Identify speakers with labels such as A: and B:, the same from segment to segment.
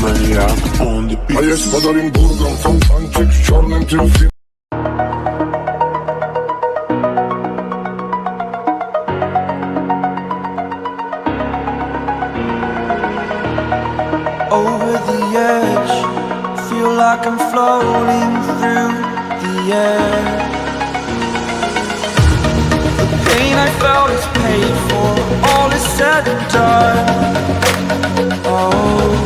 A: maniac on the beat.
B: A jest pod Olimburgą fałszańczyk w czarnym tylfie.
C: Over the edge, feel like I'm floating through the air. The pain I felt is paid for, all is said and done. Oh,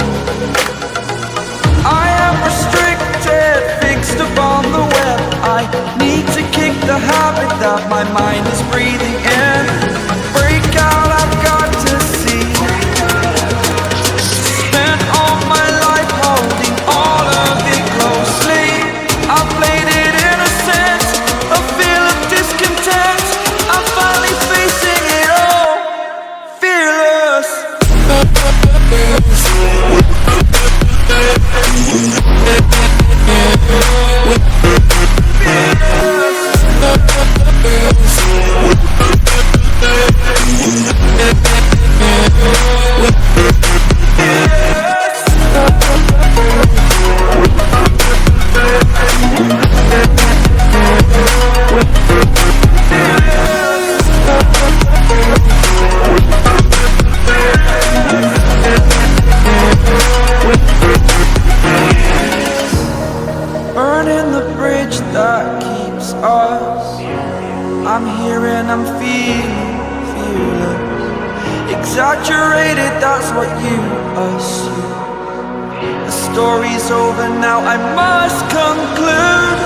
C: I am restricted, fixed upon the web. I need to kick the habit that my mind is breathing in. Break out, I've got to see. Spent all my life holding all of it closely. I played it innocent, a feel of discontent. I'm finally facing it all, fearless. Burning the bridge that keeps us. I'm here and I'm feeling fearless. Exaggerated, that's what you assume. The story's over now, I must conclude.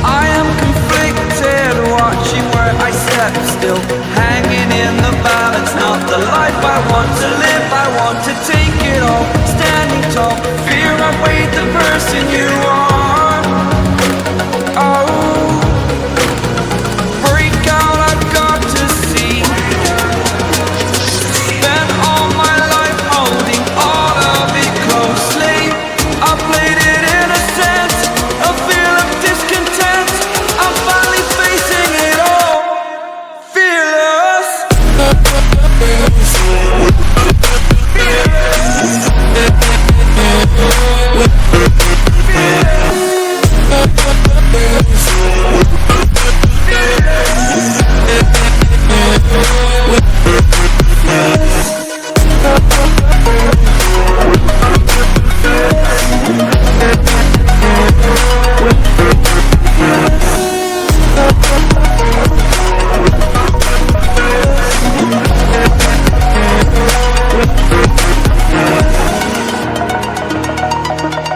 C: I am conflicted, watching where I step still, hanging in the balance. Not the life I want to live, I want to take it all. Standing tall, fear I weighed the person you are. Oh, break out, I've got to see. Spent all my life holding all of it closely. I played it innocent, a feel of discontent. I'm finally facing it all, fearless.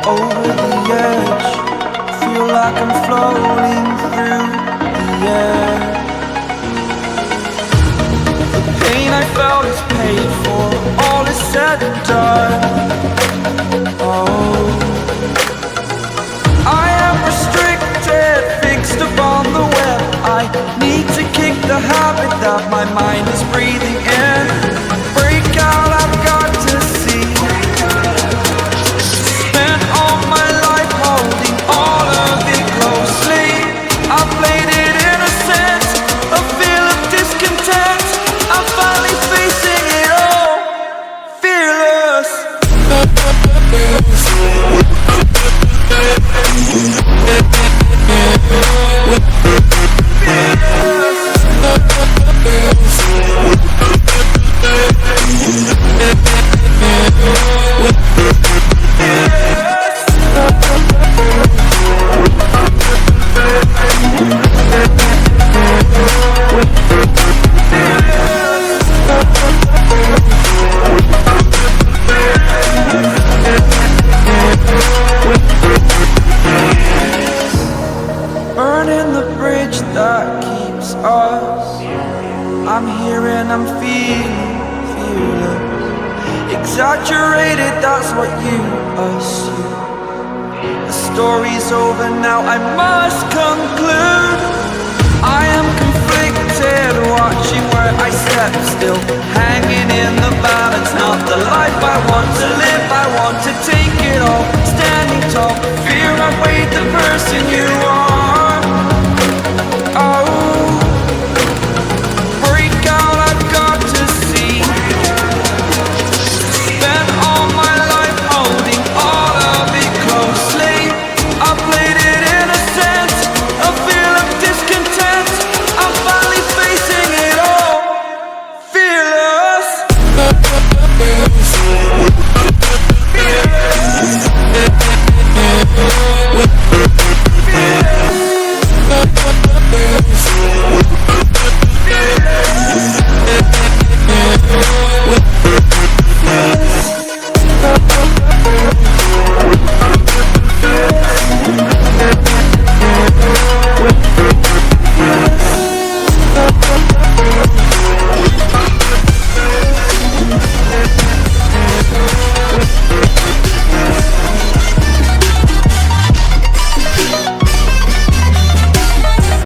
C: Over the edge, feel like I'm floating through the air. The pain I felt is paid for, all is said and done. Oh, I am restricted, fixed upon the web. I need to kick the habit that my mind is breathing in. Break out, I've got to see. Spent all my life holding all of it closely. I played it innocent, a feel of discontent. I'm finally facing it all, fearless. Burning the bridge that keeps us. I'm here and I'm feeling fearless. Exaggerated, that's what you assume. The story's over now, I must conclude. I am conflicted, watching where I step still, hanging in the balance. Not the life I want to live, I want to take it all. Standing tall, fear I weighed the